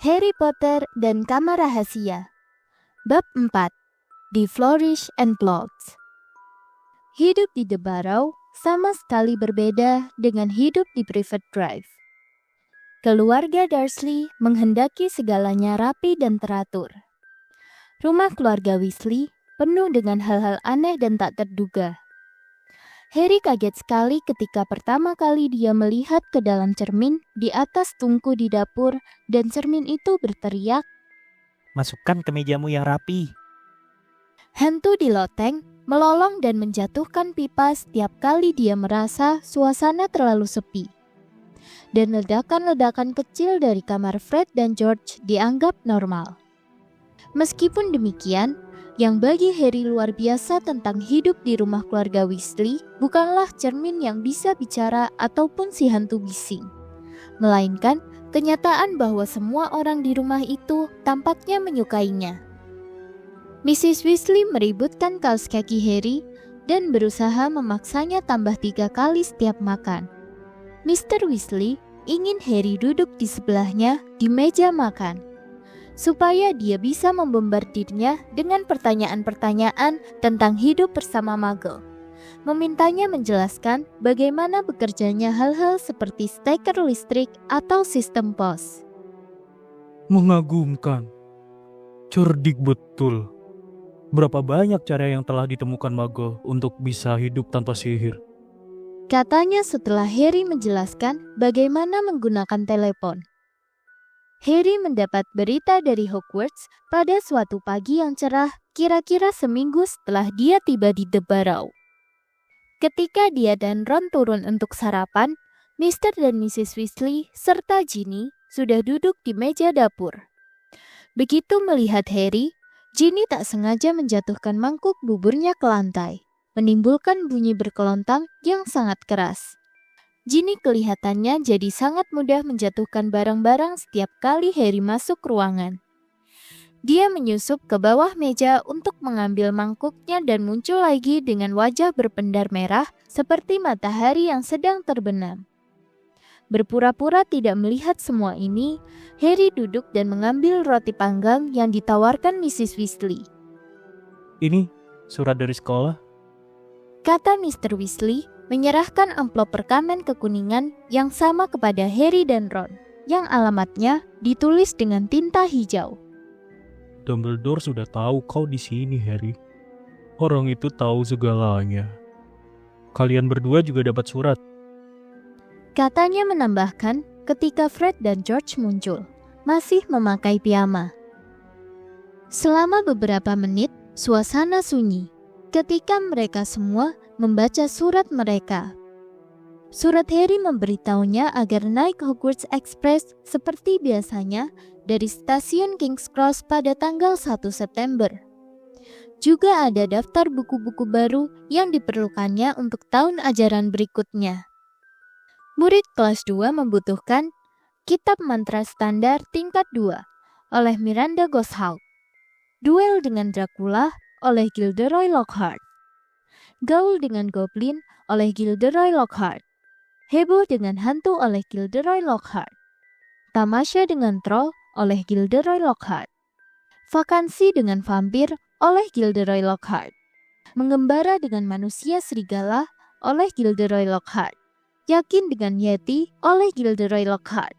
Harry Potter dan Kamar Rahasia. Bab 4. The Flourish and Plots. Hidup di The Barrow sama sekali berbeda dengan hidup di Private Drive. Keluarga Dursley menghendaki segalanya rapi dan teratur. Rumah keluarga Weasley penuh dengan hal-hal aneh dan tak terduga. Harry kaget sekali ketika pertama kali dia melihat ke dalam cermin di atas tungku di dapur dan cermin itu berteriak, "Masukkan ke mejamu yang rapi." Hantu di loteng melolong dan menjatuhkan pipa setiap kali dia merasa suasana terlalu sepi. Dan ledakan-ledakan kecil dari kamar Fred dan George dianggap normal. Meskipun demikian, yang bagi Harry luar biasa tentang hidup di rumah keluarga Weasley bukanlah cermin yang bisa bicara ataupun si hantu bising, melainkan kenyataan bahwa semua orang di rumah itu tampaknya menyukainya. Mrs. Weasley meributkan kaos kaki Harry dan berusaha memaksanya tambah 3 kali setiap makan. Mr. Weasley ingin Harry duduk di sebelahnya di meja makan, supaya dia bisa membombardirnya dengan pertanyaan-pertanyaan tentang hidup bersama Muggle. Memintanya menjelaskan bagaimana bekerjanya hal-hal seperti steker listrik atau sistem pos. Mengagumkan. Cerdik betul. Berapa banyak cara yang telah ditemukan Muggle untuk bisa hidup tanpa sihir? Katanya setelah Harry menjelaskan bagaimana menggunakan telepon. Harry mendapat berita dari Hogwarts pada suatu pagi yang cerah, kira-kira seminggu setelah dia tiba di The Barrow. Ketika dia dan Ron turun untuk sarapan, Mr. dan Mrs. Weasley serta Ginny sudah duduk di meja dapur. Begitu melihat Harry, Ginny tak sengaja menjatuhkan mangkuk buburnya ke lantai, menimbulkan bunyi berkelontang yang sangat keras. Ginny kelihatannya jadi sangat mudah menjatuhkan barang-barang setiap kali Harry masuk ruangan. Dia menyusup ke bawah meja untuk mengambil mangkuknya dan muncul lagi dengan wajah berpendar merah seperti matahari yang sedang terbenam. Berpura-pura tidak melihat semua ini, Harry duduk dan mengambil roti panggang yang ditawarkan Mrs. Weasley. Ini surat dari sekolah? Kata Mr. Weasley, menyerahkan amplop perkamen kekuningan yang sama kepada Harry dan Ron, yang alamatnya ditulis dengan tinta hijau. Dumbledore sudah tahu kau di sini, Harry. Orang itu tahu segalanya. Kalian berdua juga dapat surat. Katanya menambahkan ketika Fred dan George muncul, masih memakai piyama. Selama beberapa menit, suasana sunyi ketika mereka semua membaca surat mereka. Surat Harry memberitahunya agar naik Hogwarts Express seperti biasanya dari stasiun King's Cross pada tanggal 1 September. Juga ada daftar buku-buku baru yang diperlukannya untuk tahun ajaran berikutnya. Murid kelas 2 membutuhkan Kitab Mantra Standar Tingkat 2 oleh Miranda Goshawk, Duel dengan Dracula oleh Gilderoy Lockhart, Gaul dengan Goblin oleh Gilderoy Lockhart, Heboh dengan Hantu oleh Gilderoy Lockhart, Tamasya dengan Troll oleh Gilderoy Lockhart, Vakansi dengan Vampir oleh Gilderoy Lockhart, Mengembara dengan Manusia Serigala oleh Gilderoy Lockhart, Yakin dengan Yeti oleh Gilderoy Lockhart.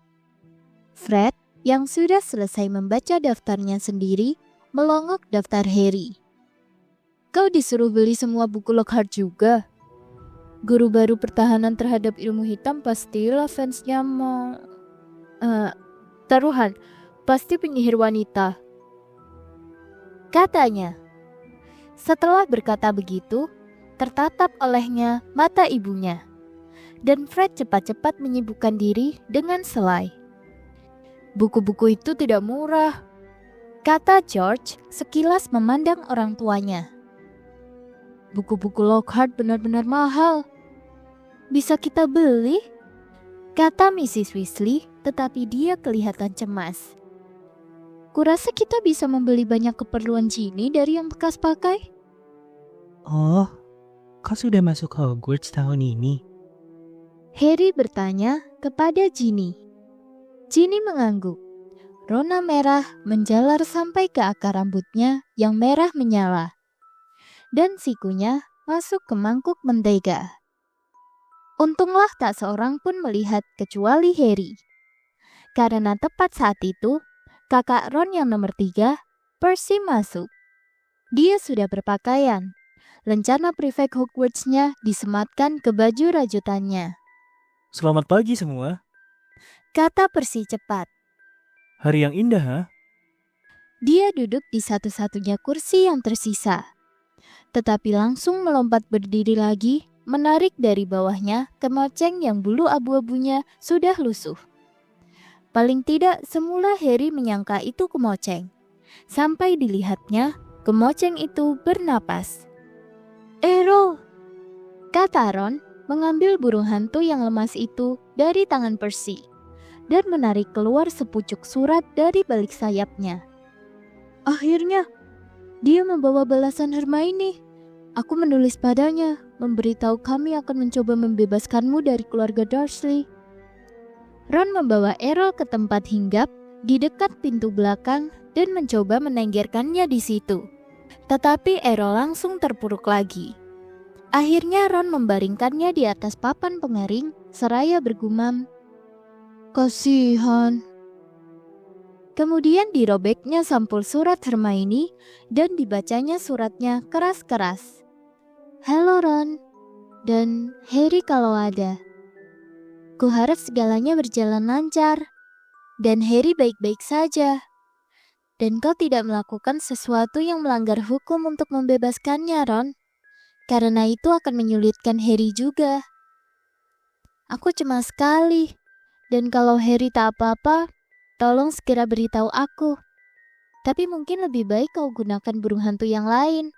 Fred, yang sudah selesai membaca daftarnya sendiri, melongok daftar Harry. Kau disuruh beli semua buku Lockhart juga? Guru baru pertahanan terhadap ilmu hitam pastilah fansnya mau... taruhan, pasti penyihir wanita. Katanya. Setelah berkata begitu, tertatap olehnya mata ibunya. Dan Fred cepat-cepat menyibukkan diri dengan selai. Buku-buku itu tidak murah, kata George sekilas memandang orang tuanya. Buku-buku Lockhart benar-benar mahal. Bisa kita beli? Kata Mrs. Weasley, tetapi dia kelihatan cemas. Kurasa kita bisa membeli banyak keperluan Ginny dari yang bekas pakai. Oh, kau sudah masuk Hogwarts tahun ini? Harry bertanya kepada Ginny. Ginny mengangguk. Rona merah menjalar sampai ke akar rambutnya yang merah menyala. Dan sikunya masuk ke mangkuk mentega. Untunglah tak seorang pun melihat kecuali Harry. Karena tepat saat itu, kakak Ron yang nomor 3, Percy masuk. Dia sudah berpakaian. Lencana prefek Hogwarts-nya disematkan ke baju rajutannya. Selamat pagi semua. Kata Percy cepat. Hari yang indah, ha? Dia duduk di satu-satunya kursi yang tersisa. Tetapi langsung melompat berdiri lagi, menarik dari bawahnya kemoceng yang bulu abu-abunya sudah lusuh. Paling tidak semula Harry menyangka itu kemoceng. Sampai dilihatnya, kemoceng itu bernapas. "Errol," kata Ron, mengambil burung hantu yang lemas itu dari tangan Percy dan menarik keluar sepucuk surat dari balik sayapnya. "Akhirnya, dia membawa balasan Hermione. Aku menulis padanya, memberitahu kami akan mencoba membebaskanmu dari keluarga Dursley." Ron membawa Errol ke tempat hinggap di dekat pintu belakang dan mencoba menenggerkannya di situ. Tetapi Errol langsung terpuruk lagi. Akhirnya Ron membaringkannya di atas papan pengering seraya bergumam, "Kasihan." Kemudian dirobeknya sampul surat Hermione dan dibacanya suratnya keras-keras. "Halo Ron, dan Harry kalau ada. Kuharap segalanya berjalan lancar, dan Harry baik-baik saja. Dan kau tidak melakukan sesuatu yang melanggar hukum untuk membebaskannya, Ron. Karena itu akan menyulitkan Harry juga. Aku cemas sekali, dan kalau Harry tak apa-apa, tolong segera beritahu aku. Tapi mungkin lebih baik kau gunakan burung hantu yang lain.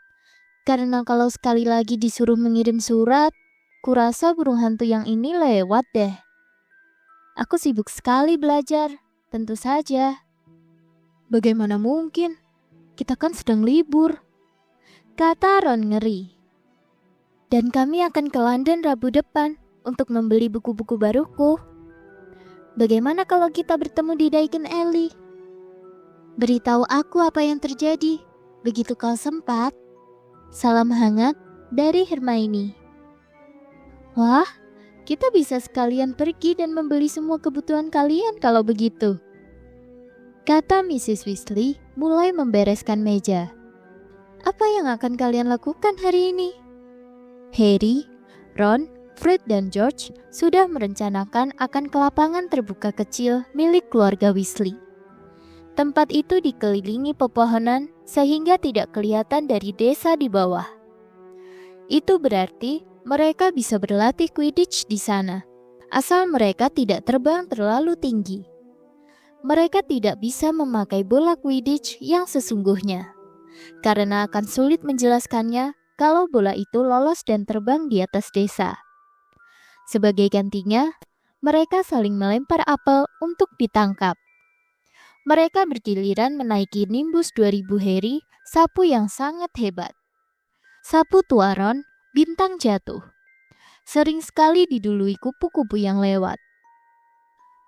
Karena kalau sekali lagi disuruh mengirim surat, kurasa burung hantu yang ini lewat deh. Aku sibuk sekali belajar, tentu saja." "Bagaimana mungkin? Kita kan sedang libur," kata Ron ngeri. "Dan kami akan ke London Rabu depan untuk membeli buku-buku baruku. Bagaimana kalau kita bertemu di Diagon Alley? Beritahu aku apa yang terjadi, begitu kau sempat. Salam hangat dari Hermione." "Wah, kita bisa sekalian pergi dan membeli semua kebutuhan kalian kalau begitu," kata Mrs. Weasley mulai membereskan meja. "Apa yang akan kalian lakukan hari ini?" Harry, Ron, Fred, dan George sudah merencanakan akan ke lapangan terbuka kecil milik keluarga Weasley. Tempat itu dikelilingi pepohonan sehingga tidak kelihatan dari desa di bawah. Itu berarti mereka bisa berlatih Quidditch di sana, asal mereka tidak terbang terlalu tinggi. Mereka tidak bisa memakai bola Quidditch yang sesungguhnya, karena akan sulit menjelaskannya kalau bola itu lolos dan terbang di atas desa. Sebagai gantinya, mereka saling melempar apel untuk ditangkap. Mereka bergiliran menaiki Nimbus 2000 Harry, sapu yang sangat hebat. Sapu tua Ron, bintang jatuh. Sering sekali didului kupu-kupu yang lewat.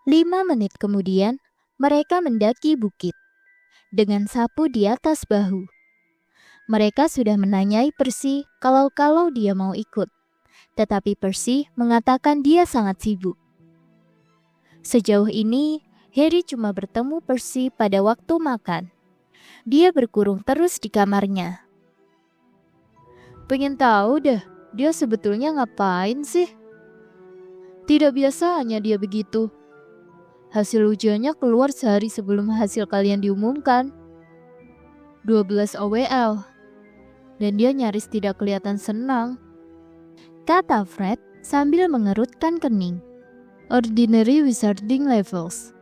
5 menit kemudian, mereka mendaki bukit dengan sapu di atas bahu. Mereka sudah menanyai Percy kalau dia mau ikut, tetapi Percy mengatakan dia sangat sibuk. Sejauh ini, Harry cuma bertemu Percy pada waktu makan. Dia berkurung terus di kamarnya. "Pengen tahu deh, dia sebetulnya ngapain sih? Tidak biasanya dia begitu. Hasil ujiannya keluar sehari sebelum hasil kalian diumumkan. 12 OWL. Dan dia nyaris tidak kelihatan senang," kata Fred sambil mengerutkan kening. "Ordinary Wizarding Levels.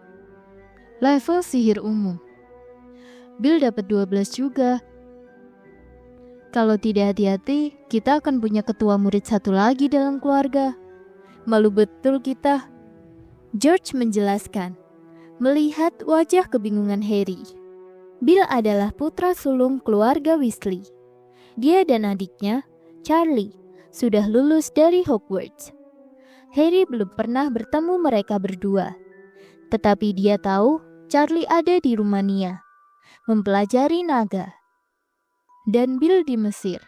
Level sihir umum. Bill dapat 12 juga. Kalau tidak hati-hati, kita akan punya ketua murid satu lagi dalam keluarga. Malu betul kita," George menjelaskan, melihat wajah kebingungan Harry. Bill adalah putra sulung keluarga Weasley. Dia dan adiknya, Charlie, sudah lulus dari Hogwarts. Harry belum pernah bertemu mereka berdua. Tetapi dia tahu Charlie ada di Rumania, mempelajari naga. Dan Bill di Mesir,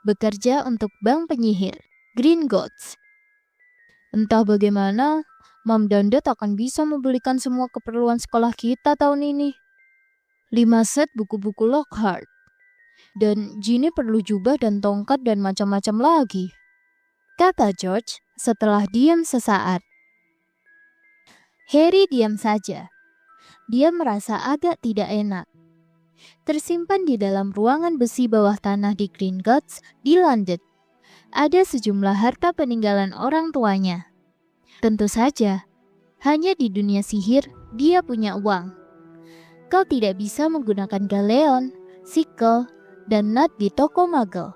bekerja untuk bank penyihir, Green Gods. Entah bagaimana, Mom dan Dad akan bisa membelikan semua keperluan sekolah kita tahun ini. 5 set buku-buku Lockhart. Dan Ginny perlu jubah dan tongkat dan macam-macam lagi, kata George setelah diam sesaat. Harry diam saja. Dia merasa agak tidak enak. Tersimpan di dalam ruangan besi bawah tanah di Green Gods di London, ada sejumlah harta peninggalan orang tuanya. Tentu saja, hanya di dunia sihir dia punya uang. Kau tidak bisa menggunakan galeon, sikel, dan nut di toko magel.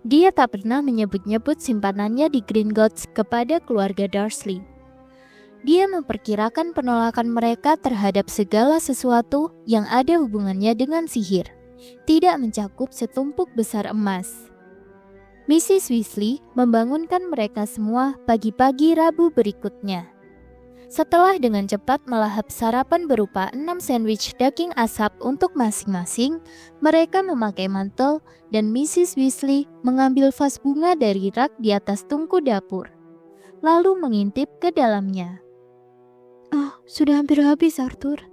Dia tak pernah menyebut-nyebut simpanannya di Green Gods kepada keluarga Dursley. Dia memperkirakan penolakan mereka terhadap segala sesuatu yang ada hubungannya dengan sihir, tidak mencakup setumpuk besar emas. Mrs. Weasley membangunkan mereka semua pagi-pagi Rabu berikutnya. Setelah dengan cepat melahap sarapan berupa 6 sandwich daging asap untuk masing-masing, mereka memakai mantel dan Mrs. Weasley mengambil vas bunga dari rak di atas tungku dapur, lalu mengintip ke dalamnya. Oh, sudah hampir habis, Arthur.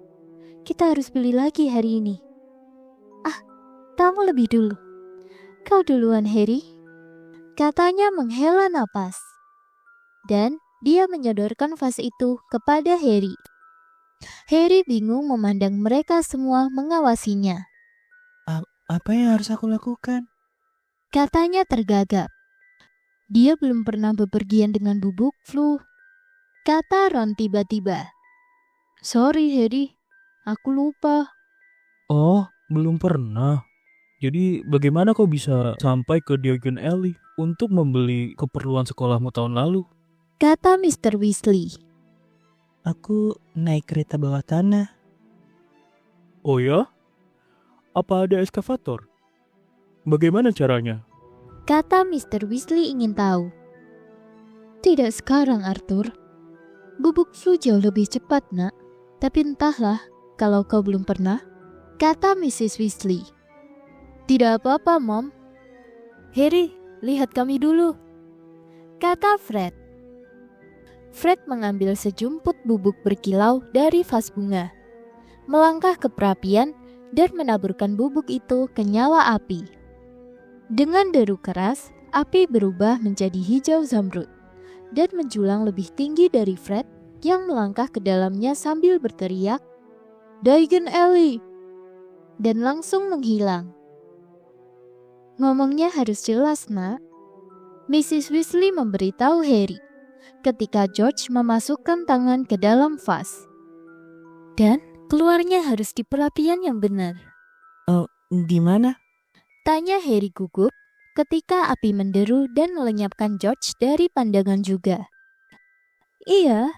Kita harus beli lagi hari ini. Ah, kamu lebih dulu. Kau duluan, Harry. Katanya menghela napas. Dan dia menyodorkan vas itu kepada Harry. Harry bingung memandang mereka semua mengawasinya. Apa yang harus aku lakukan? Katanya tergagap. Dia belum pernah bepergian dengan bubuk flu, kata Ron tiba-tiba. Sorry Harry, aku lupa. Oh, belum pernah. Jadi bagaimana kau bisa sampai ke Diagon Alley untuk membeli keperluan sekolahmu tahun lalu? Kata Mr. Weasley. Aku naik kereta bawah tanah. Oh ya? Apa ada eskavator? Bagaimana caranya? Kata Mr. Weasley ingin tahu. Tidak sekarang, Arthur. Bubuk flu jauh lebih cepat, nak. Tapi entahlah, kalau kau belum pernah. Kata Mrs. Weasley. Tidak apa-apa, Mom. Harry, lihat kami dulu. Kata Fred. Fred mengambil sejumput bubuk berkilau dari vas bunga, melangkah ke perapian dan menaburkan bubuk itu ke nyala api. Dengan deru keras, api berubah menjadi hijau zamrud dan menjulang lebih tinggi dari Fred yang melangkah ke dalamnya sambil berteriak, Diagon Alley! Dan langsung menghilang. Ngomongnya harus jelas, nak. Mrs. Weasley memberitahu Harry ketika George memasukkan tangan ke dalam vas. Dan keluarnya harus di perapian yang benar. Oh, di mana? Tanya Harry gugup ketika api menderu dan melenyapkan George dari pandangan juga. Iya,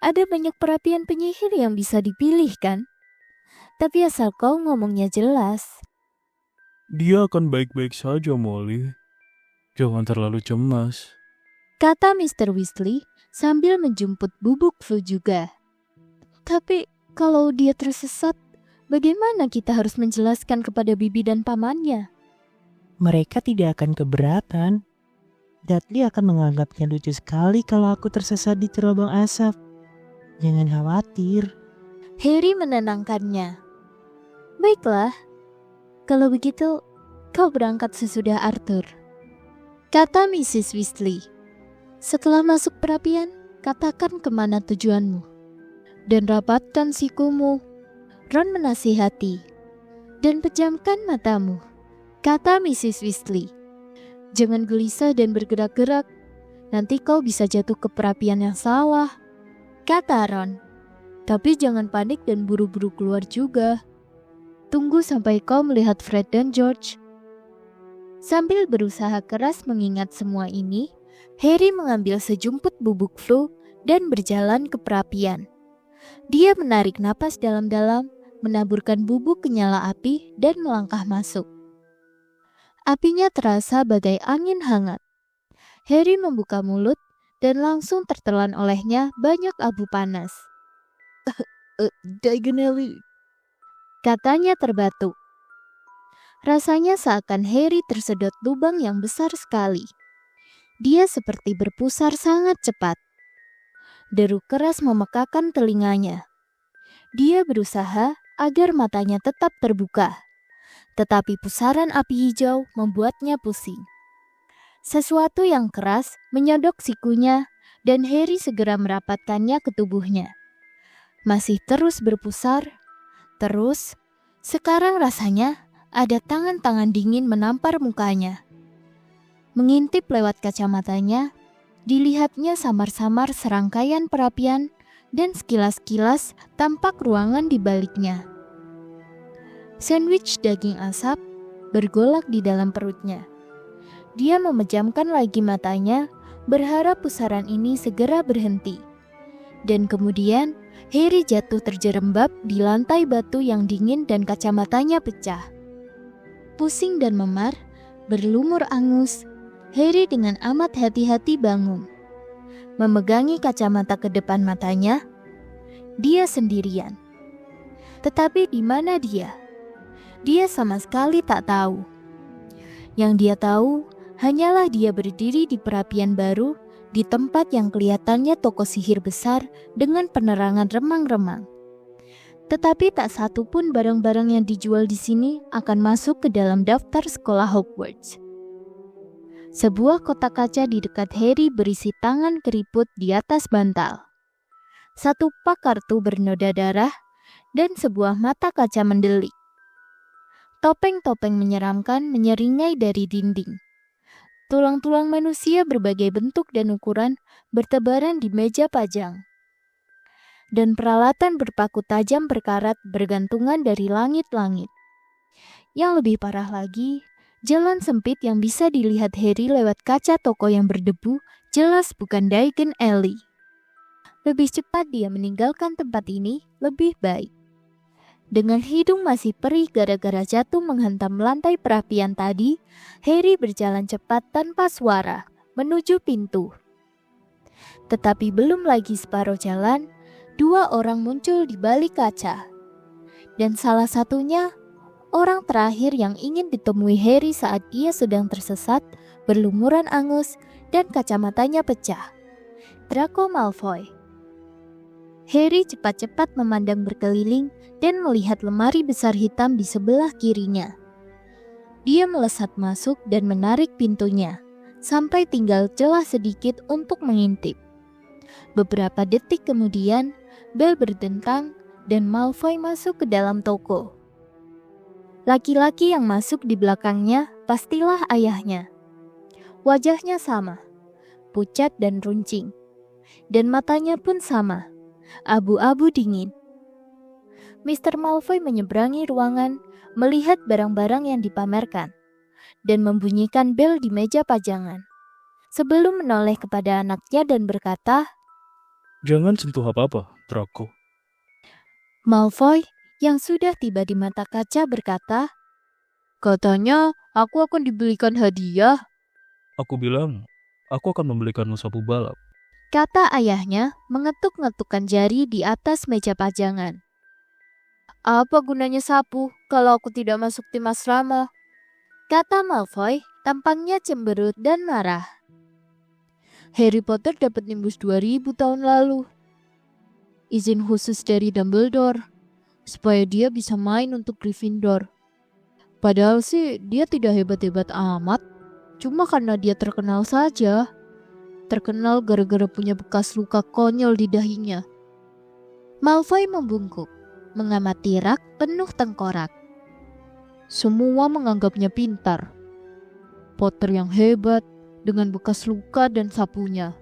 ada banyak perapian penyihir yang bisa dipilih kan? Tapi asal kau ngomongnya jelas. Dia akan baik-baik saja, Molly. Jangan terlalu cemas. Kata Mr. Weasley sambil menjemput bubuk flu juga. Tapi kalau dia tersesat, bagaimana kita harus menjelaskan kepada bibi dan pamannya? Mereka tidak akan keberatan. Dudley akan menganggapnya lucu sekali kalau aku tersesat di terowong asap. Jangan khawatir. Harry menenangkannya. Baiklah, kalau begitu kau berangkat sesudah Arthur. Kata Mrs. Weasley. Setelah masuk perapian, katakan kemana tujuanmu. Dan rapatkan sikumu. Ron menasihati. Dan pejamkan matamu. Kata Mrs. Weasley. Jangan gelisah dan bergerak-gerak. Nanti kau bisa jatuh ke perapian yang salah. Kata Ron. Tapi jangan panik dan buru-buru keluar juga. Tunggu sampai kau melihat Fred dan George. Sambil berusaha keras mengingat semua ini, Harry mengambil sejumput bubuk flu dan berjalan ke perapian. Dia menarik napas dalam-dalam, menaburkan bubuk ke nyala api dan melangkah masuk. Apinya terasa bagai angin hangat. Harry membuka mulut dan langsung tertelan olehnya banyak abu panas. Diagon Alley. Katanya terbatuk. Rasanya seakan Harry tersedot lubang yang besar sekali. Dia seperti berpusar sangat cepat. Deru keras memekakan telinganya. Dia berusaha agar matanya tetap terbuka. Tetapi pusaran api hijau membuatnya pusing. Sesuatu yang keras menyodok sikunya dan Harry segera merapatkannya ke tubuhnya. Masih terus berpusar, terus. Sekarang rasanya ada tangan-tangan dingin menampar mukanya. Mengintip lewat kacamatanya, dilihatnya samar-samar serangkaian perapian dan sekilas-kilas tampak ruangan di baliknya. Sandwich daging asap bergolak di dalam perutnya. Dia memejamkan lagi matanya, berharap pusaran ini segera berhenti. Dan kemudian Harry jatuh terjerembab di lantai batu yang dingin dan kacamatanya pecah. Pusing dan memar, berlumur angus, Harry dengan amat hati-hati bangun. Memegangi kacamata ke depan matanya, dia sendirian. Tetapi di mana dia? Dia sama sekali tak tahu. Yang dia tahu hanyalah dia berdiri di perapian baru di tempat yang kelihatannya toko sihir besar dengan penerangan remang-remang. Tetapi tak satu pun barang-barang yang dijual di sini akan masuk ke dalam daftar sekolah Hogwarts. Sebuah kotak kaca di dekat Harry berisi tangan keriput di atas bantal. Satu pak kartu bernoda darah dan sebuah mata kaca mendelik. Topeng-topeng menyeramkan menyeringai dari dinding. Tulang-tulang manusia berbagai bentuk dan ukuran bertebaran di meja pajang. Dan peralatan berpaku tajam berkarat bergantungan dari langit-langit. Yang lebih parah lagi, jalan sempit yang bisa dilihat Harry lewat kaca toko yang berdebu jelas bukan Diagon Alley. Lebih cepat dia meninggalkan tempat ini, lebih baik. Dengan hidung masih perih gara-gara jatuh menghantam lantai perapian tadi, Harry berjalan cepat tanpa suara menuju pintu. Tetapi belum lagi separuh jalan, dua orang muncul di balik kaca. Dan salah satunya, orang terakhir yang ingin ditemui Harry saat ia sedang tersesat, berlumuran angus dan kacamatanya pecah. Draco Malfoy. Harry cepat-cepat memandang berkeliling dan melihat lemari besar hitam di sebelah kirinya. Dia melesat masuk dan menarik pintunya, sampai tinggal celah sedikit untuk mengintip. Beberapa detik kemudian, bel berdentang dan Malfoy masuk ke dalam toko. Laki-laki yang masuk di belakangnya pastilah ayahnya. Wajahnya sama, pucat dan runcing, dan matanya pun sama, abu-abu dingin. Mr. Malfoy menyeberangi ruangan, melihat barang-barang yang dipamerkan, dan membunyikan bel di meja pajangan. Sebelum menoleh kepada anaknya dan berkata, Jangan sentuh apa-apa, Draco. Malfoy yang sudah tiba di mata kaca berkata, Katanya aku akan dibelikan hadiah, Aku bilang, aku akan membelikanmu sapu balap. kata ayahnya mengetuk-ngetukkan jari di atas meja pajangan. Apa gunanya sapu kalau aku tidak masuk tim asrama? Kata Malfoy, tampangnya cemberut dan marah. Harry Potter dapat nimbus 2000 tahun lalu. Izin khusus dari Dumbledore, supaya dia bisa main untuk Gryffindor. Padahal sih dia tidak hebat-hebat amat, cuma karena dia terkenal saja. Terkenal gara-gara punya bekas luka konyol di dahinya. Malfoy membungkuk, mengamati rak penuh tengkorak. Semua menganggapnya pintar. Potter yang hebat dengan bekas luka dan sapunya.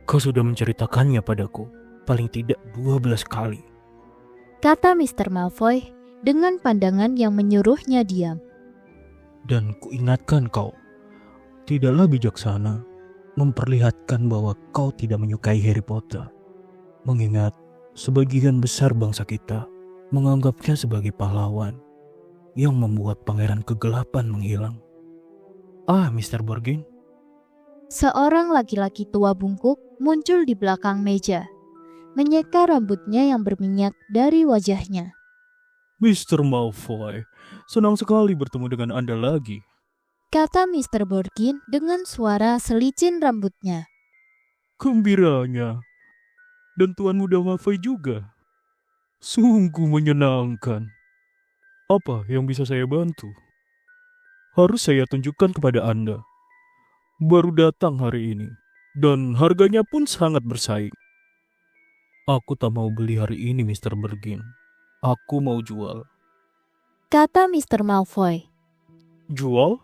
Kau sudah menceritakannya padaku, paling tidak 12 kali. Kata Mr. Malfoy dengan pandangan yang menyuruhnya diam. Dan kuingatkan kau, tidaklah bijaksana memperlihatkan bahwa kau tidak menyukai Harry Potter. Mengingat sebagian besar bangsa kita menganggapnya sebagai pahlawan yang membuat pangeran kegelapan menghilang. Mr. Borgin. Seorang laki-laki tua bungkuk muncul di belakang meja. menyeka rambutnya yang berminyak dari wajahnya. Mr. Malfoy, senang sekali bertemu dengan Anda lagi. Kata Mr. Borgin dengan suara selicin rambutnya. Gembiranya. Dan Tuan Muda Malfoy juga. Sungguh menyenangkan. Apa yang bisa saya bantu? Harus saya tunjukkan kepada Anda. Baru datang hari ini. Dan harganya pun sangat bersaing. Aku tak mau beli hari ini, Mr. Borgin. Aku mau jual. Kata Mr. Malfoy. Jual?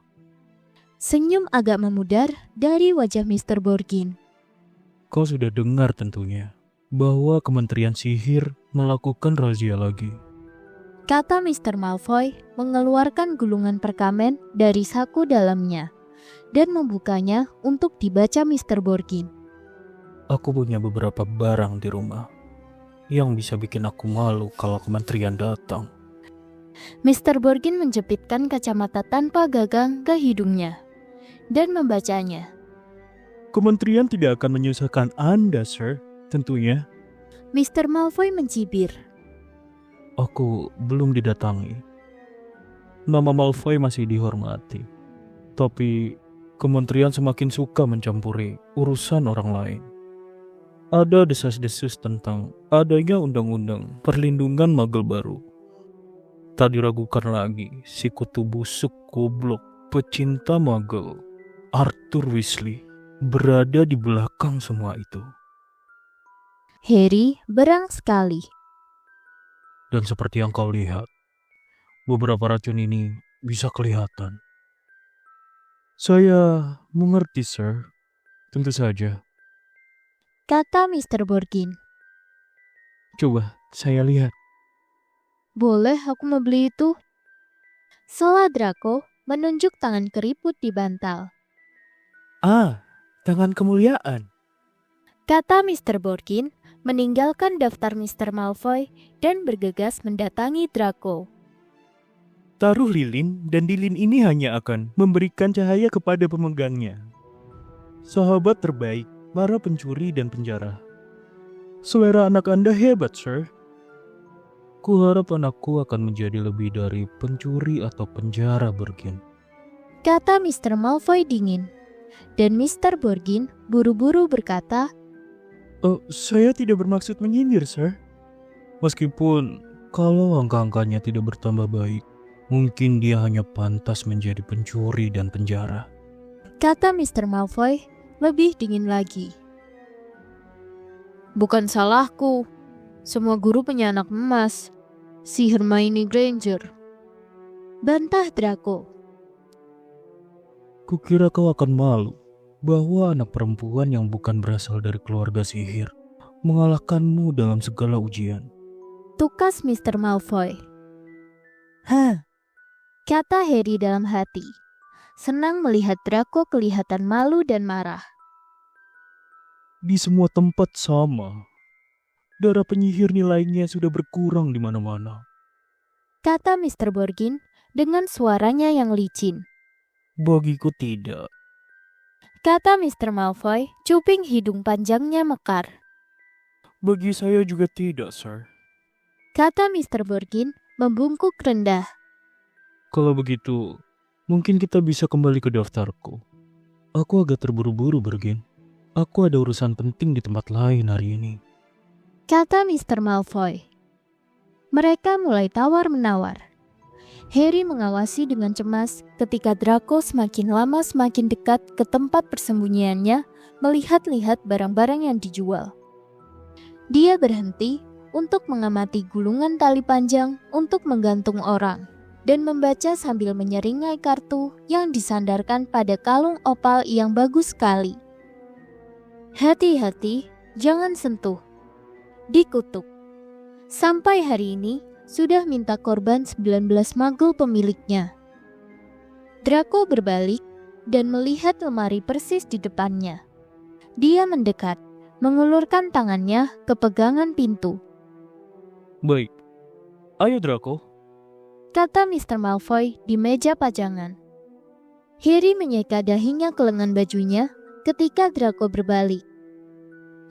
Senyum agak memudar dari wajah Mr. Borgin. Kau sudah dengar tentunya bahwa Kementerian Sihir melakukan razia lagi. Kata Mr. Malfoy mengeluarkan gulungan perkamen dari saku dalamnya dan membukanya untuk dibaca Mr. Borgin. Aku punya beberapa barang di rumah yang bisa bikin aku malu kalau kementerian datang. Mr. Borgin menjepitkan kacamata tanpa gagang ke hidungnya dan membacanya. Kementerian tidak akan menyusahkan Anda, Sir, tentunya. Mr. Malfoy mencibir. Aku belum didatangi. Nama Malfoy masih dihormati. Tapi kementerian semakin suka mencampuri urusan orang lain. Ada desas-desus tentang adanya undang-undang perlindungan magel baru. Tak diragukan lagi si kutu busuk goblok pecinta magel, Arthur Weasley, berada di belakang semua itu. Harry berang sekali. Dan seperti yang kau lihat, beberapa racun ini bisa kelihatan. Saya mengerti, Sir. Tentu saja. Kata Mr. Borgin. Coba saya lihat. Boleh aku membeli itu? Sela Draco menunjuk tangan keriput di bantal. Ah, tangan kemuliaan. Kata Mr. Borgin meninggalkan daftar Mr. Malfoy dan bergegas mendatangi Draco. Taruh lilin dan lilin ini hanya akan memberikan cahaya kepada pemegangnya. Sahabat terbaik para pencuri dan penjara. Selera anak Anda hebat, Sir. Kuharap anakku akan menjadi lebih dari pencuri atau penjara, Borgin. Kata Mr. Malfoy dingin. Dan Mr. Borgin buru-buru berkata, Saya tidak bermaksud menyindir, Sir. Meskipun kalau angka-angkanya tidak bertambah baik, mungkin dia hanya pantas menjadi pencuri dan penjara. Kata Mr. Malfoy lebih dingin lagi. Bukan salahku. Semua guru punya anak emas. Si Hermione Granger. Bantah Draco. Kukira kau akan malu bahwa anak perempuan yang bukan berasal dari keluarga sihir mengalahkanmu dalam segala ujian. Tukas Mr. Malfoy. Hah, Kata Harry dalam hati. Senang melihat Draco kelihatan malu dan marah. Di semua tempat sama. Darah penyihir nilainya sudah berkurang di mana-mana. Kata Mr. Borgin dengan suaranya yang licin. Bagiku tidak. Kata Mr. Malfoy, cuping hidung panjangnya mekar. Bagi saya juga tidak, Sir. Kata Mr. Borgin membungkuk rendah. Kalau begitu, mungkin kita bisa kembali ke daftarku. Aku agak terburu-buru, Borgin. Aku ada urusan penting di tempat lain hari ini. Kata Mr. Malfoy. Mereka mulai tawar-menawar. Harry mengawasi dengan cemas ketika Draco semakin lama semakin dekat ke tempat persembunyiannya melihat-lihat barang-barang yang dijual. Dia berhenti untuk mengamati gulungan tali panjang untuk menggantung orang dan membaca sambil menyeringai kartu yang disandarkan pada kalung opal yang bagus sekali. Hati-hati, jangan sentuh. Dikutuk. Sampai hari ini, sudah minta korban 19 magel pemiliknya. Draco berbalik dan melihat lemari persis di depannya. Dia mendekat, mengulurkan tangannya ke pegangan pintu. Baik. Ayo, Draco. Kata Mr. Malfoy di meja pajangan. Harry menyeka dahinya ke lengan bajunya ketika Draco berbalik.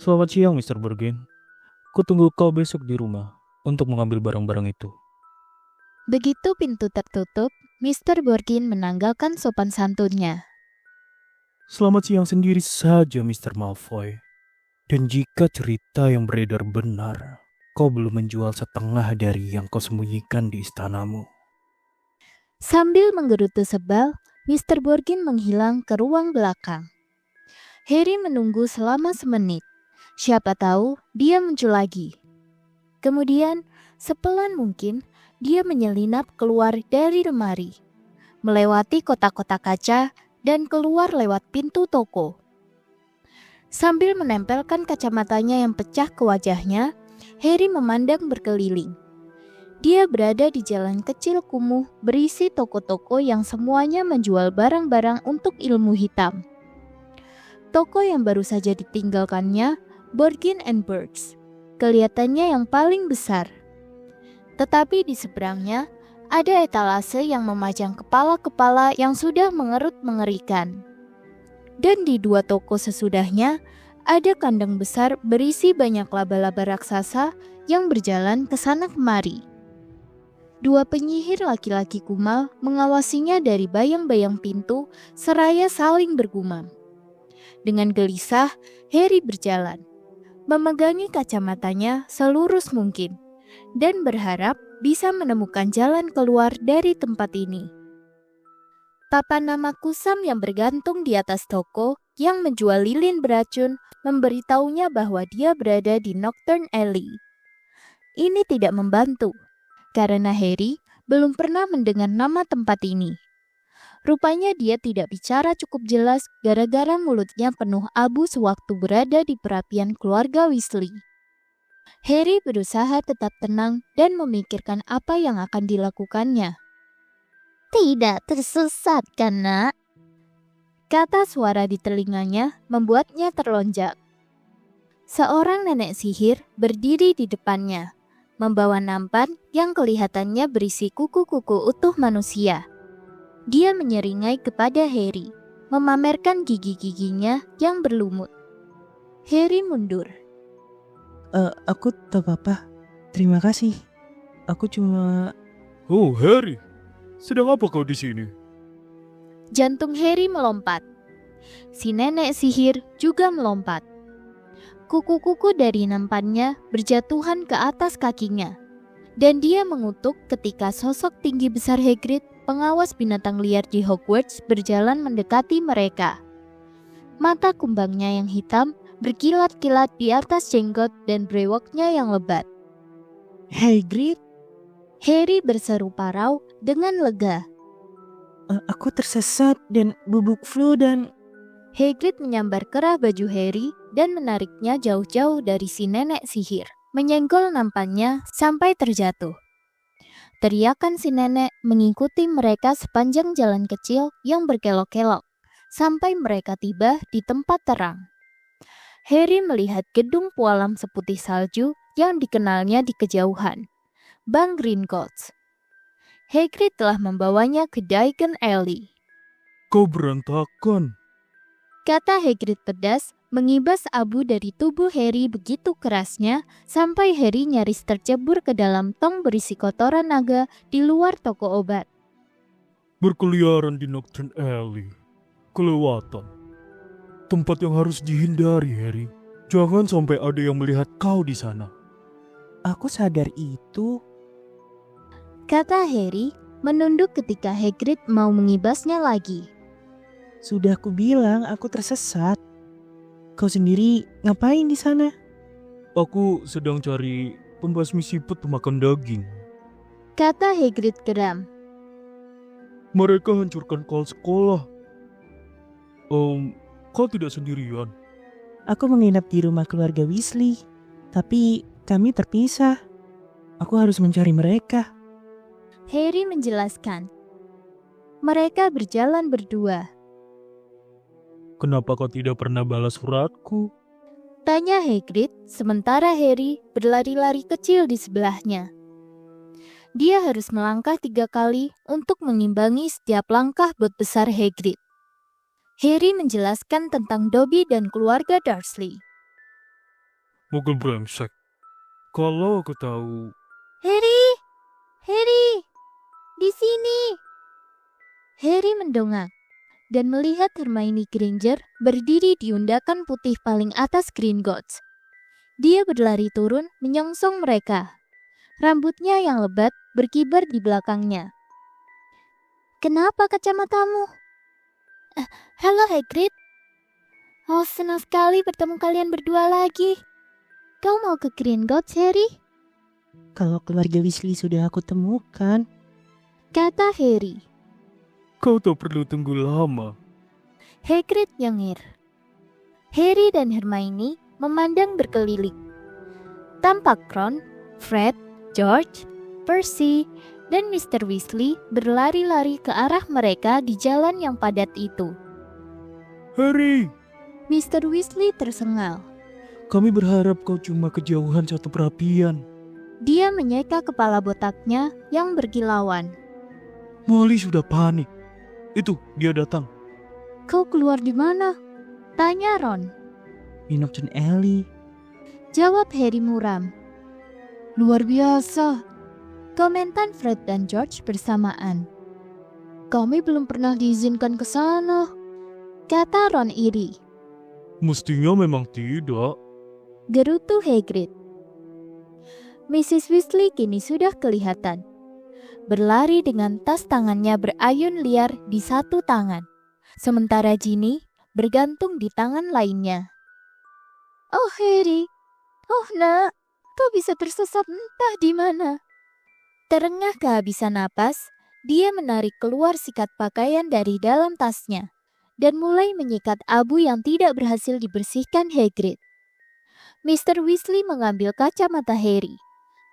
Selamat siang, Mr. Borgin. Aku tunggu kau besok di rumah untuk mengambil barang-barang itu. Begitu pintu tertutup, Mr. Borgin menanggalkan sopan santunnya. Selamat siang sendiri saja, Mr. Malfoy. Dan jika cerita yang beredar benar, kau belum menjual setengah dari yang kau sembunyikan di istanamu. Sambil menggerutu sebal, Mr. Borgin menghilang ke ruang belakang. Harry menunggu selama semenit. Siapa tahu dia muncul lagi. Kemudian, sepelan mungkin, dia menyelinap keluar dari lemari, melewati kotak-kotak kaca, dan keluar lewat pintu toko. Sambil menempelkan kacamatanya yang pecah ke wajahnya, Harry memandang berkeliling. Dia berada di jalan kecil kumuh berisi toko-toko yang semuanya menjual barang-barang untuk ilmu hitam. Toko yang baru saja ditinggalkannya, Borgin and Burge, kelihatannya yang paling besar. Tetapi di seberangnya, ada etalase yang memajang kepala-kepala yang sudah mengerut mengerikan. Dan di dua toko sesudahnya, ada kandang besar berisi banyak laba-laba raksasa yang berjalan ke sana kemari. Dua penyihir laki-laki kumal mengawasinya dari bayang-bayang pintu seraya saling bergumam. Dengan gelisah, Harry berjalan, memegangi kacamatanya selurus mungkin, dan berharap bisa menemukan jalan keluar dari tempat ini. Papan nama kusam yang bergantung di atas toko yang menjual lilin beracun memberitahunya bahwa dia berada di Nocturne Alley. Ini tidak membantu, karena Harry belum pernah mendengar nama tempat ini. Rupanya dia tidak bicara cukup jelas gara-gara mulutnya penuh abu sewaktu berada di perapian keluarga Weasley. Harry berusaha tetap tenang dan memikirkan apa yang akan dilakukannya. "Tidak tersesat kan, Nak?" kata suara di telinganya membuatnya terlonjak. Seorang nenek sihir berdiri di depannya, membawa nampan yang kelihatannya berisi kuku-kuku utuh manusia. Dia menyeringai kepada Harry, memamerkan gigi-giginya yang berlumut. Harry mundur. Aku tak apa-apa. Terima kasih. Aku cuma... Oh, Harry, sedang apa kau di sini? Jantung Harry melompat. Si nenek sihir juga melompat. Kuku-kuku dari nampannya berjatuhan ke atas kakinya. Dan dia mengutuk ketika sosok tinggi besar Hagrid, pengawas binatang liar di Hogwarts, berjalan mendekati mereka. Mata kumbangnya yang hitam berkilat-kilat di atas jenggot dan brewoknya yang lebat. Hagrid, Harry berseru parau dengan lega. aku tersesat dan bubuk flu dan... Hagrid menyambar kerah baju Harry dan menariknya jauh-jauh dari si nenek sihir, menyenggol nampannya sampai terjatuh. Teriakan si nenek mengikuti mereka sepanjang jalan kecil yang berkelok-kelok, sampai mereka tiba di tempat terang. Harry melihat gedung pualam seputih salju yang dikenalnya di kejauhan, Bank Gringotts. Hagrid telah membawanya ke Diagon Alley. Kau berantakan. Kata Hagrid pedas, mengibas abu dari tubuh Harry begitu kerasnya sampai Harry nyaris tercebur ke dalam tong berisi kotoran naga di luar toko obat. Berkeliaran di Nocturne Alley. Kelewatan. Tempat yang harus dihindari, Harry. Jangan sampai ada yang melihat kau di sana. Aku sadar itu. Kata Harry, menunduk ketika Hagrid mau mengibasnya lagi. Sudah aku bilang aku tersesat. Kau sendiri ngapain di sana? Aku sedang cari pembasmi siput pemakan daging. Kata Hagrid geram. Mereka hancurkan kol sekolah. Kau tidak sendirian. Aku menginap di rumah keluarga Weasley. Tapi kami terpisah. Aku harus mencari mereka. Harry menjelaskan. Mereka berjalan berdua. Kenapa kau tidak pernah balas suratku? Tanya Hagrid, sementara Harry berlari-lari kecil di sebelahnya. Dia harus melangkah 3 kali untuk mengimbangi setiap langkah bot besar Hagrid. Harry menjelaskan tentang Dobby dan keluarga Dursley. Muggle brengsek. Kalau aku tahu. Harry! Harry! Di sini! Harry mendongak dan melihat Hermione Granger berdiri di undakan putih paling atas Gringotts. Dia berlari turun menyongsong mereka. Rambutnya yang lebat berkibar di belakangnya. Kenapa kacamatamu? Halo Hagrid. Oh, senang sekali bertemu kalian berdua lagi. Kau mau ke Gringotts, Harry? Kalau keluarga Weasley sudah aku temukan. Kata Harry. Kau tak perlu tunggu lama. Hagrid nyengir. Harry dan Hermione memandang berkeliling. Tampak Ron, Fred, George, Percy, dan Mr. Weasley berlari-lari ke arah mereka di jalan yang padat itu. Harry, Mr. Weasley tersengal. kami berharap kau cuma kejauhan satu perapian. Dia menyeka kepala botaknya yang berkilauan. Molly sudah panik. Itu, dia datang. Kau keluar di mana? Tanya Ron. Di Nocturne Alley. Jawab Harry muram. Luar biasa. Komentar Fred dan George bersamaan. Kami belum pernah diizinkan ke sana. Kata Ron iri. Mestinya memang tidak. Gerutu Hagrid. Mrs. Weasley kini sudah kelihatan. Berlari dengan tas tangannya berayun liar di satu tangan. Sementara Ginny bergantung di tangan lainnya. Oh Harry, oh nak, kau bisa tersesat entah di mana. Terengah kehabisan napas, dia menarik keluar sikat pakaian dari dalam tasnya dan mulai menyikat abu yang tidak berhasil dibersihkan Hagrid. Mr. Weasley mengambil kacamata Harry,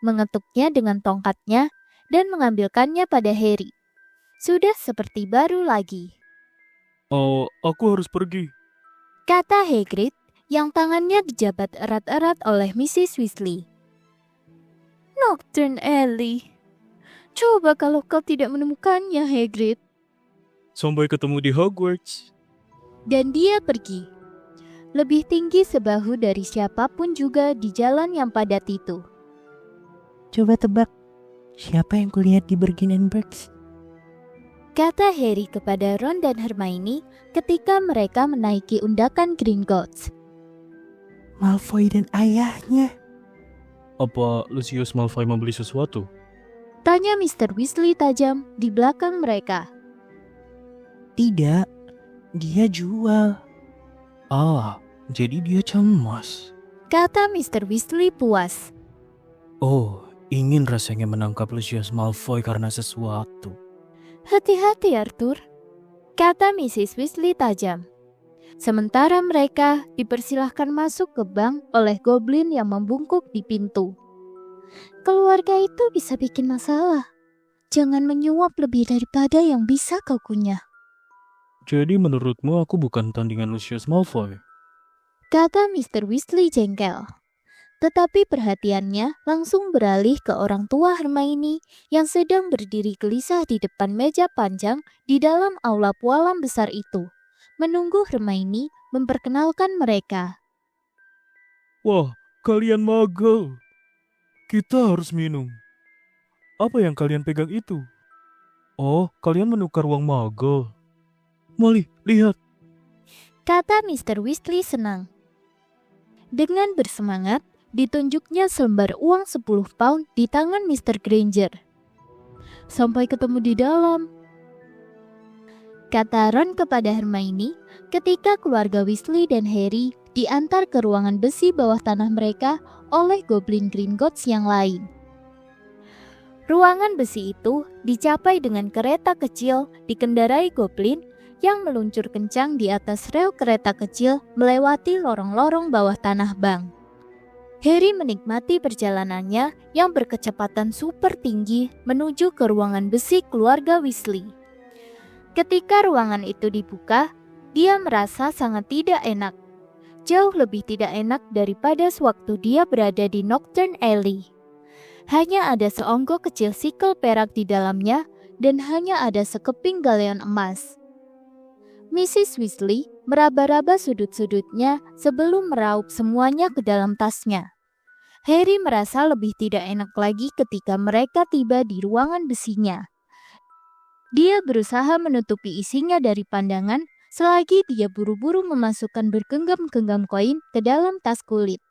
mengetuknya dengan tongkatnya dan mengambilkannya pada Harry. Sudah seperti baru lagi. Oh, aku harus pergi. Kata Hagrid yang tangannya dijabat erat-erat oleh Mrs. Weasley. Nocturne Alley. Coba kalau kau tidak menemukannya, Hagrid. Sampai ketemu di Hogwarts. Dan dia pergi. Lebih tinggi sebahu dari siapapun juga di jalan yang padat itu. Coba tebak, siapa yang kulihat di Bergin and Burks? Kata Harry kepada Ron dan Hermione ketika mereka menaiki undakan Gringotts. Malfoy dan ayahnya. Apa Lucius Malfoy membeli sesuatu? Tanya Mr. Weasley tajam di belakang mereka. Tidak, dia jual. Ah, jadi dia cemas. Kata Mr. Weasley puas. Oh, ingin rasanya menangkap Lucius Malfoy karena sesuatu. Hati-hati Arthur, kata Mrs. Weasley tajam. Sementara mereka dipersilahkan masuk ke bank oleh goblin yang membungkuk di pintu. Keluarga itu bisa bikin masalah. Jangan menyuap lebih daripada yang bisa kau kunyah. Jadi menurutmu aku bukan tandingan Lucius Malfoy? Kata Mr. Weasley jengkel. Tetapi perhatiannya langsung beralih ke orang tua Hermione yang sedang berdiri gelisah di depan meja panjang di dalam aula pualam besar itu, menunggu Hermione memperkenalkan mereka. Wah, kalian magel. Kita harus minum. Apa yang kalian pegang itu? Oh, kalian menukar uang magel. Molly, lihat. Kata Mr. Weasley senang. Dengan bersemangat, ditunjuknya selembar uang 10 pound di tangan Mr. Granger. Sampai ketemu di dalam. Kata Ron kepada Hermione ketika keluarga Weasley dan Harry diantar ke ruangan besi bawah tanah mereka oleh Goblin Gringotts yang lain. Ruangan besi itu dicapai dengan kereta kecil dikendarai Goblin yang meluncur kencang di atas rel kereta kecil melewati lorong-lorong bawah tanah bank. Harry menikmati perjalanannya yang berkecepatan super tinggi menuju ke ruangan besi keluarga Weasley. Ketika ruangan itu dibuka, dia merasa sangat tidak enak. Jauh lebih tidak enak daripada sewaktu dia berada di Nocturne Alley. Hanya ada seonggok kecil sikel perak di dalamnya dan hanya ada sekeping galeon emas. Mrs. Weasley meraba-raba sudut-sudutnya sebelum meraup semuanya ke dalam tasnya. Harry merasa lebih tidak enak lagi ketika mereka tiba di ruangan besinya. Dia berusaha menutupi isinya dari pandangan selagi dia buru-buru memasukkan bergenggam-genggam koin ke dalam tas kulit.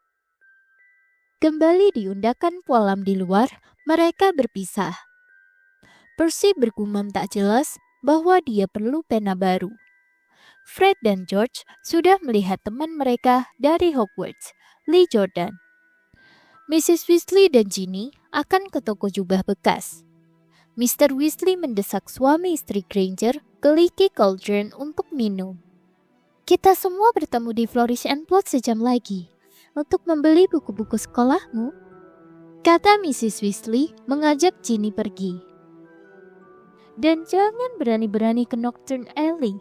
Kembali di undakan kolam di luar, mereka berpisah. Percy bergumam tak jelas bahwa dia perlu pena baru. Fred dan George sudah melihat teman mereka dari Hogwarts, Lee Jordan. Mrs. Weasley dan Ginny akan ke toko jubah bekas. Mr. Weasley mendesak suami istri Granger ke Leaky Cauldron untuk minum. Kita semua bertemu di Flourish and Plot sejam lagi untuk membeli buku-buku sekolahmu, kata Mrs. Weasley mengajak Ginny pergi. Dan jangan berani-berani ke Nocturne Alley.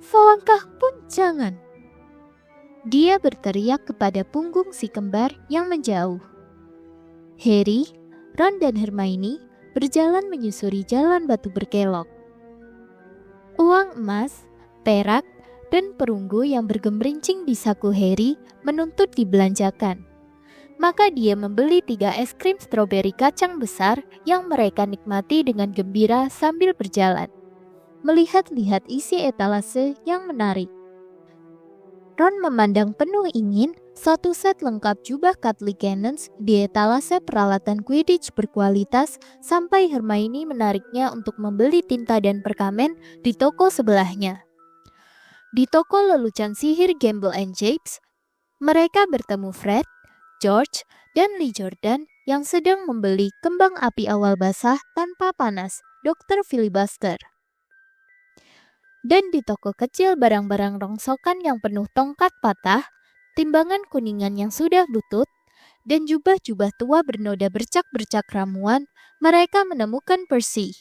Selangkah pun jangan. Dia berteriak kepada punggung si kembar yang menjauh. Harry, Ron dan Hermione berjalan menyusuri jalan batu berkelok. Uang emas, perak, dan perunggu yang bergemerincing di saku Harry menuntut dibelanjakan. Maka dia membeli 3 es krim stroberi kacang besar yang mereka nikmati dengan gembira sambil berjalan, melihat-lihat isi etalase yang menarik. Ron memandang penuh ingin satu set lengkap jubah Cuddly Cannons di etalase peralatan Quidditch berkualitas sampai Hermione menariknya untuk membeli tinta dan perkamen di toko sebelahnya. Di toko lelucon sihir Gamble and Japes, mereka bertemu Fred, George, dan Lee Jordan yang sedang membeli kembang api awal basah tanpa panas, Dr. Filibuster. Dan di toko kecil barang-barang rongsokan yang penuh tongkat patah, timbangan kuningan yang sudah butut, dan jubah-jubah tua bernoda bercak-bercak ramuan, mereka menemukan Percy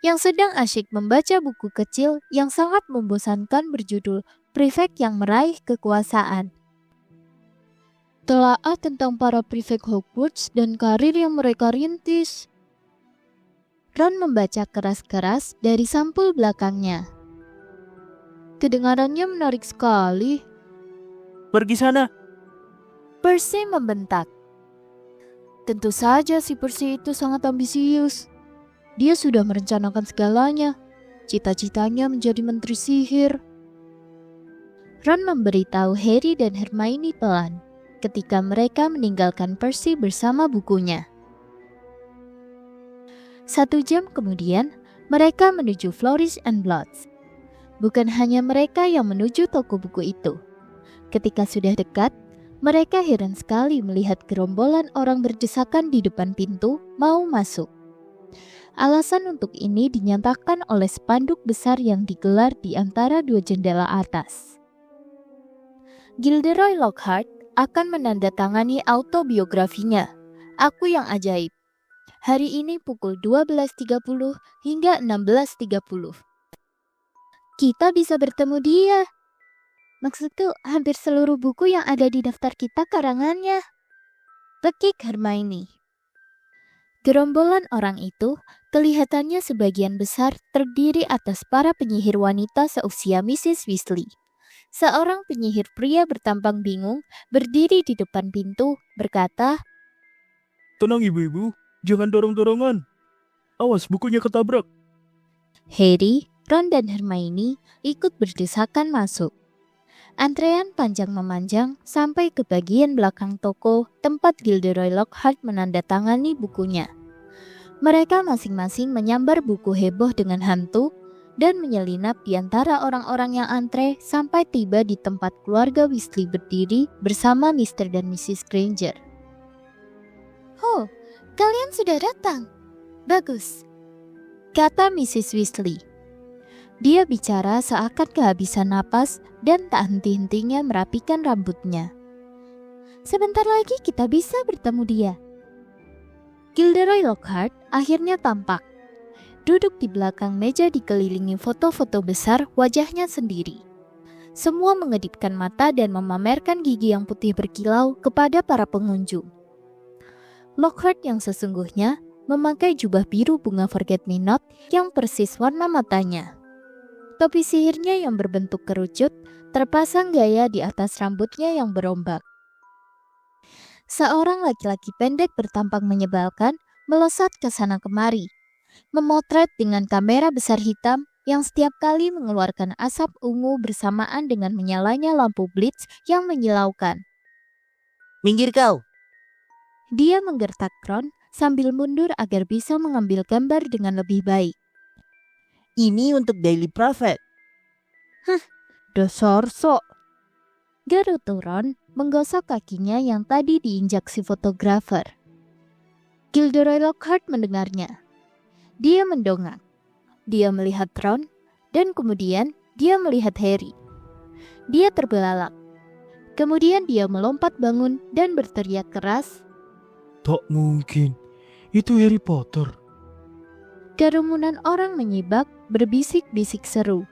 yang sedang asyik membaca buku kecil yang sangat membosankan berjudul Prefek yang Meraih Kekuasaan. Telaah tentang para prefek Hogwarts dan karir yang mereka rintis. Ron membaca keras-keras dari sampul belakangnya. Kedengarannya menarik sekali. Pergi sana. Percy membentak. Tentu saja si Percy itu sangat ambisius. Dia sudah merencanakan segalanya. Cita-citanya menjadi menteri sihir. Ron memberitahu Harry dan Hermione pelan ketika mereka meninggalkan Percy bersama bukunya. 1 jam kemudian, mereka menuju Flourish and Blotts. Bukan hanya mereka yang menuju toko buku itu. Ketika sudah dekat, mereka heran sekali melihat gerombolan orang berdesakan di depan pintu mau masuk. Alasan untuk ini dinyatakan oleh spanduk besar yang digelar di antara 2 jendela atas. Gilderoy Lockhart akan menandatangani autobiografinya, Aku yang Ajaib. Hari ini pukul 12.30 hingga 16.30. Kita bisa bertemu dia. Maksudku, hampir seluruh buku yang ada di daftar kita karangannya. Tekik Hermione. Gerombolan orang itu kelihatannya sebagian besar terdiri atas para penyihir wanita seusia Mrs. Weasley. Seorang penyihir pria bertampang bingung berdiri di depan pintu berkata, Tenang ibu-ibu, jangan dorong-dorongan. Awas bukunya ketabrak. Harry, Ron dan Hermione ikut berdesakan masuk. Antrean panjang memanjang sampai ke bagian belakang toko tempat Gilderoy Lockhart menandatangani bukunya. Mereka masing-masing menyambar buku heboh dengan hantu dan menyelinap di antara orang-orang yang antre sampai tiba di tempat keluarga Weasley berdiri bersama Mr. dan Mrs. Granger. "Oh, kalian sudah datang. Bagus," kata Mrs. Weasley. Dia bicara seakan kehabisan napas dan tak henti-hentinya merapikan rambutnya. "Sebentar lagi kita bisa bertemu dia." Gilderoy Lockhart akhirnya tampak. Duduk di belakang meja dikelilingi foto-foto besar wajahnya sendiri. Semua mengedipkan mata dan memamerkan gigi yang putih berkilau kepada para pengunjung. Lockhart yang sesungguhnya memakai jubah biru bunga forget-me-not yang persis warna matanya. Topi sihirnya yang berbentuk kerucut terpasang gaya di atas rambutnya yang berombak. Seorang laki-laki pendek bertampang menyebalkan melesat ke sana kemari, memotret dengan kamera besar hitam yang setiap kali mengeluarkan asap ungu bersamaan dengan menyalanya lampu blitz yang menyilaukan. Minggir kau. Dia menggertak Ron sambil mundur agar bisa mengambil gambar dengan lebih baik. Ini untuk Daily Prophet. Dasar sok. Gerutu Ron menggosok kakinya yang tadi diinjak si fotografer. Gilderoy Lockhart mendengarnya. Dia mendongak. Dia melihat Ron, dan kemudian dia melihat Harry. Dia terbelalak. Kemudian dia melompat bangun dan berteriak keras. Tak mungkin. Itu Harry Potter. Kerumunan orang menyibak berbisik-bisik seru.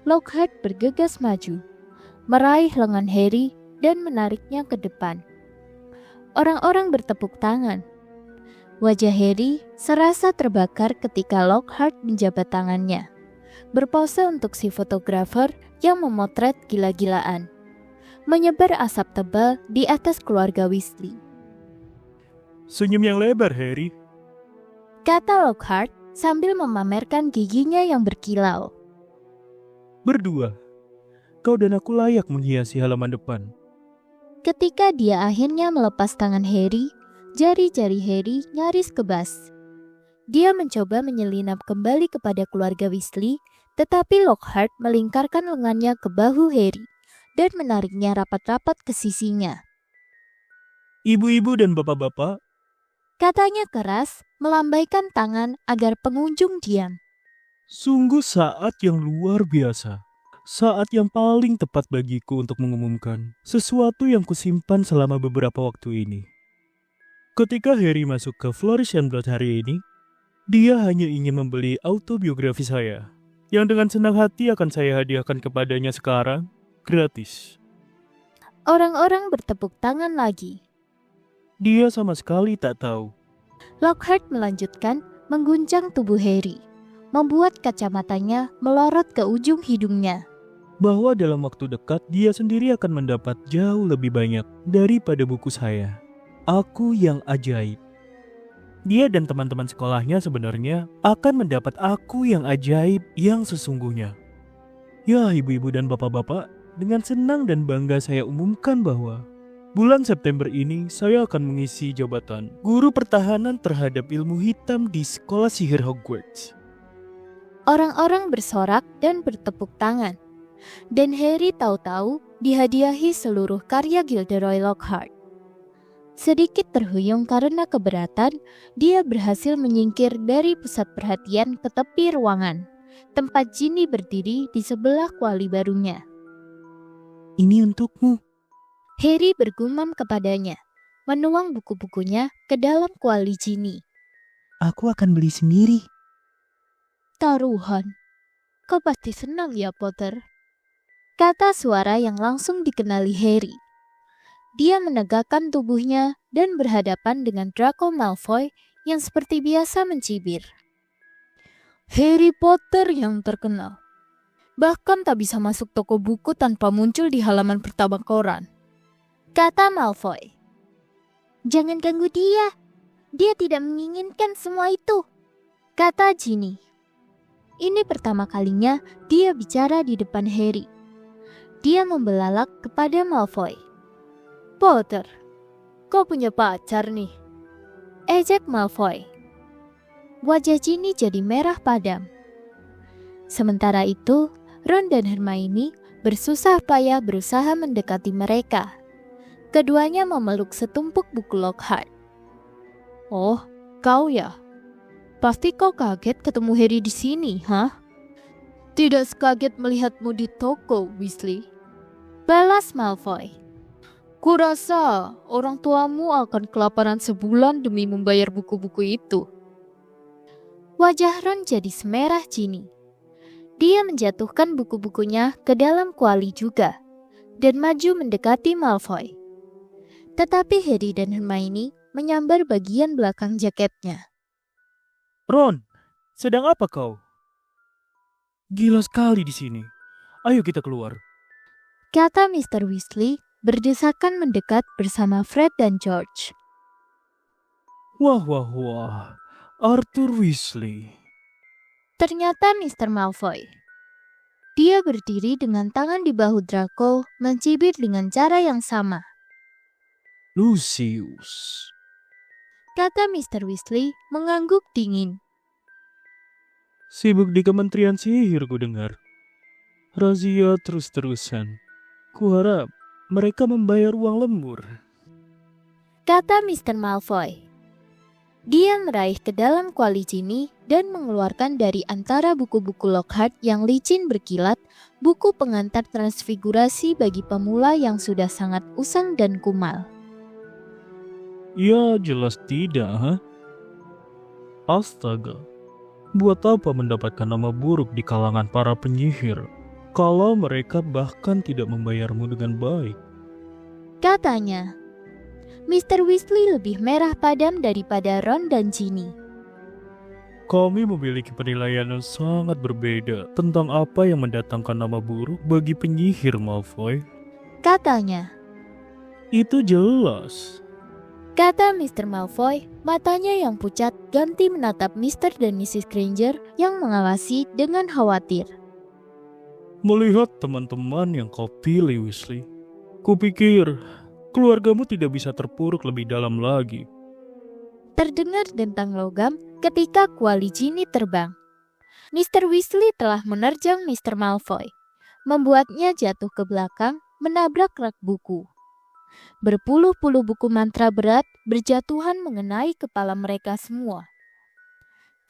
Lockhart bergegas maju, meraih lengan Harry dan menariknya ke depan. Orang-orang bertepuk tangan. Wajah Harry serasa terbakar ketika Lockhart menjabat tangannya, berpose untuk si fotografer yang memotret gila-gilaan. Menyebar asap tebal di atas keluarga Weasley. Senyum yang lebar, Harry. Kata Lockhart sambil memamerkan giginya yang berkilau. Berdua, kau dan aku layak menghiasi halaman depan. Ketika dia akhirnya melepas tangan Harry, jari-jari Harry nyaris kebas. Dia mencoba menyelinap kembali kepada keluarga Weasley, tetapi Lockhart melingkarkan lengannya ke bahu Harry dan menariknya rapat-rapat ke sisinya. Ibu-ibu dan bapak-bapak, Katanya keras, melambaikan tangan agar pengunjung diam. sungguh saat yang luar biasa. Saat yang paling tepat bagiku untuk mengumumkan sesuatu yang kusimpan selama beberapa waktu ini. Ketika Harry masuk ke Flourish and Blood hari ini, dia hanya ingin membeli autobiografi saya, yang dengan senang hati akan saya hadiahkan kepadanya sekarang, gratis. Orang-orang bertepuk tangan lagi. Dia sama sekali tak tahu. Lockhart melanjutkan mengguncang tubuh Harry, membuat kacamatanya melorot ke ujung hidungnya. Bahwa dalam waktu dekat dia sendiri akan mendapat jauh lebih banyak daripada buku saya. Aku yang ajaib. Dia dan teman-teman sekolahnya sebenarnya akan mendapat aku yang ajaib yang sesungguhnya. Ya ibu-ibu dan bapak-bapak, dengan senang dan bangga saya umumkan bahwa bulan September ini saya akan mengisi jabatan guru pertahanan terhadap ilmu hitam di sekolah sihir Hogwarts. Orang-orang bersorak dan bertepuk tangan. Dan Harry tahu-tahu dihadiahi seluruh karya Gilderoy Lockhart. Sedikit terhuyung karena keberatan, dia berhasil menyingkir dari pusat perhatian ke tepi ruangan, tempat Ginny berdiri di sebelah kuali barunya. Ini untukmu. Harry bergumam kepadanya, menuang buku-bukunya ke dalam kuali Ginny. Aku akan beli sendiri. Taruhan, kau pasti senang ya Potter? Kata suara yang langsung dikenali Harry. Dia menegakkan tubuhnya dan berhadapan dengan Draco Malfoy yang seperti biasa mencibir. Harry Potter yang terkenal. Bahkan tak bisa masuk toko buku tanpa muncul di halaman pertama koran. Kata Malfoy. Jangan ganggu dia. Dia tidak menginginkan semua itu. Kata Ginny. Ini pertama kalinya dia bicara di depan Harry. Dia membelalak kepada Malfoy. Potter, kau punya pacar nih. Ejek Malfoy. Wajah Ginny jadi merah padam. Sementara itu, Ron dan Hermione bersusah payah berusaha mendekati mereka. Keduanya memeluk setumpuk buku Lockhart. Oh, kau ya? Pasti kau kaget ketemu Harry di sini, hah? Tidak sekaget melihatmu di toko, Weasley. Balas Malfoy. Kurasa orang tuamu akan kelaparan sebulan demi membayar buku-buku itu. Wajah Ron jadi semerah Ginny. Dia menjatuhkan buku-bukunya ke dalam kuali juga dan maju mendekati Malfoy. Tetapi Harry dan Hermione menyambar bagian belakang jaketnya. Ron, sedang apa kau? Gila sekali di sini. Ayo kita keluar. Kata Mr. Weasley berdesakan mendekat bersama Fred dan George. Wah, wah, wah. Arthur Weasley. Ternyata Mr. Malfoy. Dia berdiri dengan tangan di bahu Draco, mencibir dengan cara yang sama. Lucius. Kata Mr. Weasley mengangguk dingin. Sibuk di Kementerian Sihir ku dengar. Razia terus-terusan. Kuharap mereka membayar uang lembur. Kata Mr. Malfoy. Dia meraih ke dalam kuali Ginny dan mengeluarkan dari antara buku-buku Lockhart yang licin berkilat, buku pengantar transfigurasi bagi pemula yang sudah sangat usang dan kumal. Ya jelas tidak, ha? Astaga. Buat apa mendapatkan nama buruk di kalangan para penyihir kalau mereka bahkan tidak membayarmu dengan baik? Katanya. Mr. Weasley lebih merah padam daripada Ron dan Ginny. Kami memiliki penilaian yang sangat berbeda tentang apa yang mendatangkan nama buruk bagi penyihir, Malfoy. Katanya. Itu jelas. Kata Mr. Malfoy, matanya yang pucat ganti menatap Mr. dan Mrs. Granger yang mengawasi dengan khawatir. Melihat teman-teman yang kau pilih, Weasley, kupikir keluargamu tidak bisa terpuruk lebih dalam lagi. Terdengar dentang logam ketika kuali Ginny terbang. Mr. Weasley telah menerjang Mr. Malfoy, membuatnya jatuh ke belakang menabrak rak buku. Berpuluh-puluh buku mantra berat berjatuhan mengenai kepala mereka semua.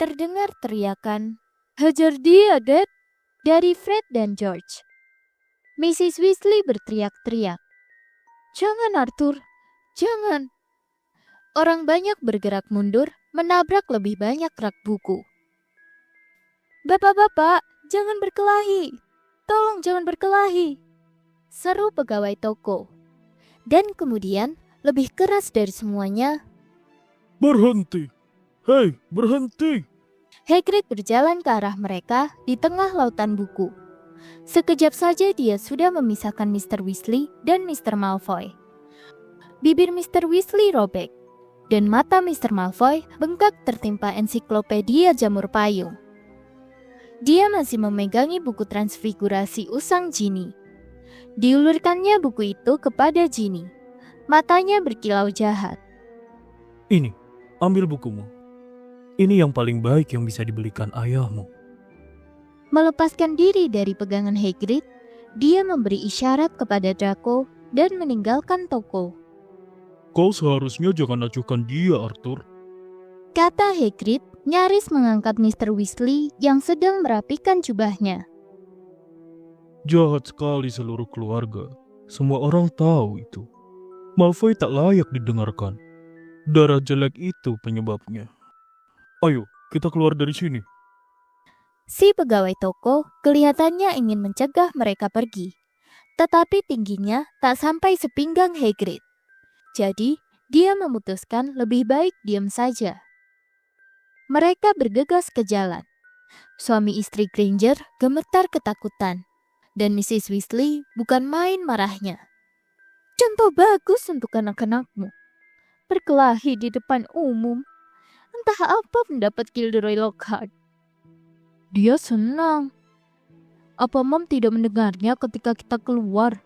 Terdengar teriakan, "Hajar dia, Dad!" dari Fred dan George. Mrs. Weasley berteriak-teriak, "Jangan, Arthur! Jangan!" Orang banyak bergerak mundur, menabrak lebih banyak rak buku. "Bapak-bapak, jangan berkelahi! Tolong jangan berkelahi!" seru pegawai toko. Dan kemudian, lebih keras dari semuanya, Berhenti! Hei, berhenti! Hagrid berjalan ke arah mereka di tengah lautan buku. Sekejap saja dia sudah memisahkan Mr. Weasley dan Mr. Malfoy. Bibir Mr. Weasley robek, dan mata Mr. Malfoy bengkak tertimpa ensiklopedia jamur payung. Dia masih memegangi buku transfigurasi usang Ginny. Diulurkannya buku itu kepada Ginny. Matanya berkilau jahat. Ini, ambil bukumu. Ini yang paling baik yang bisa dibelikan ayahmu. Melepaskan diri dari pegangan Hagrid, dia memberi isyarat kepada Draco dan meninggalkan toko. Kau seharusnya jangan acuhkan dia, Arthur. Kata Hagrid, nyaris mengangkat Mr. Weasley yang sedang merapikan jubahnya. Jahat sekali seluruh keluarga. Semua orang tahu itu. Malfoy tak layak didengarkan. Darah jelek itu penyebabnya. Ayo, kita keluar dari sini. Si pegawai toko kelihatannya ingin mencegah mereka pergi. Tetapi tingginya tak sampai sepinggang Hagrid. Jadi, dia memutuskan lebih baik diam saja. Mereka bergegas ke jalan. Suami istri Granger gemetar ketakutan. Dan Mrs. Weasley bukan main marahnya. Contoh bagus untuk anak-anakmu. Berkelahi di depan umum. Entah apa pendapat Gilderoy Lockhart. Dia senang. Apa Mom tidak mendengarnya ketika kita keluar?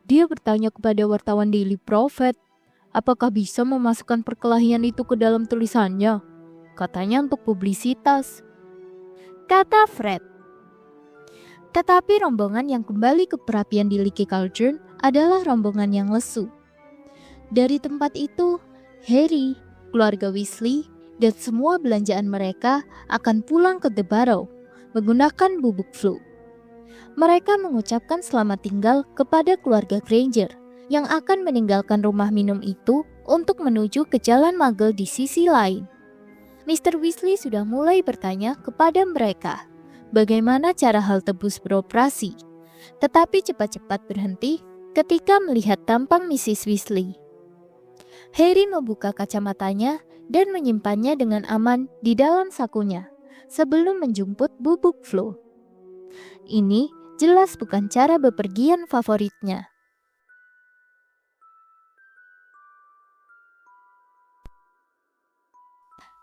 Dia bertanya kepada wartawan Daily Prophet, apakah bisa memasukkan perkelahian itu ke dalam tulisannya? Katanya untuk publisitas. Kata Fred. Tetapi rombongan yang kembali ke perapian di Leaky Cauldron adalah rombongan yang lesu. Dari tempat itu, Harry, keluarga Weasley, dan semua belanjaan mereka akan pulang ke The Barrow menggunakan bubuk flu. Mereka mengucapkan selamat tinggal kepada keluarga Granger yang akan meninggalkan rumah minum itu untuk menuju ke jalan Muggle di sisi lain. Mr. Weasley sudah mulai bertanya kepada mereka bagaimana cara halte bus beroperasi, tetapi cepat-cepat berhenti ketika melihat tampang Mrs. Weasley. Harry membuka kacamatanya dan menyimpannya dengan aman di dalam sakunya sebelum menjemput bubuk flu. Ini jelas bukan cara bepergian favoritnya.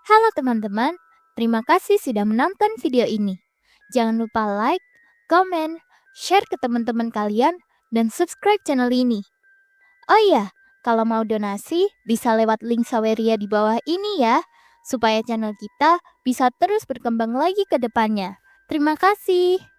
Halo teman-teman, terima kasih sudah menonton video ini. Jangan lupa like, komen, share ke teman-teman kalian, dan subscribe channel ini. Oh iya, kalau mau donasi bisa lewat link Saweria di bawah ini ya, supaya channel kita bisa terus berkembang lagi ke depannya. Terima kasih.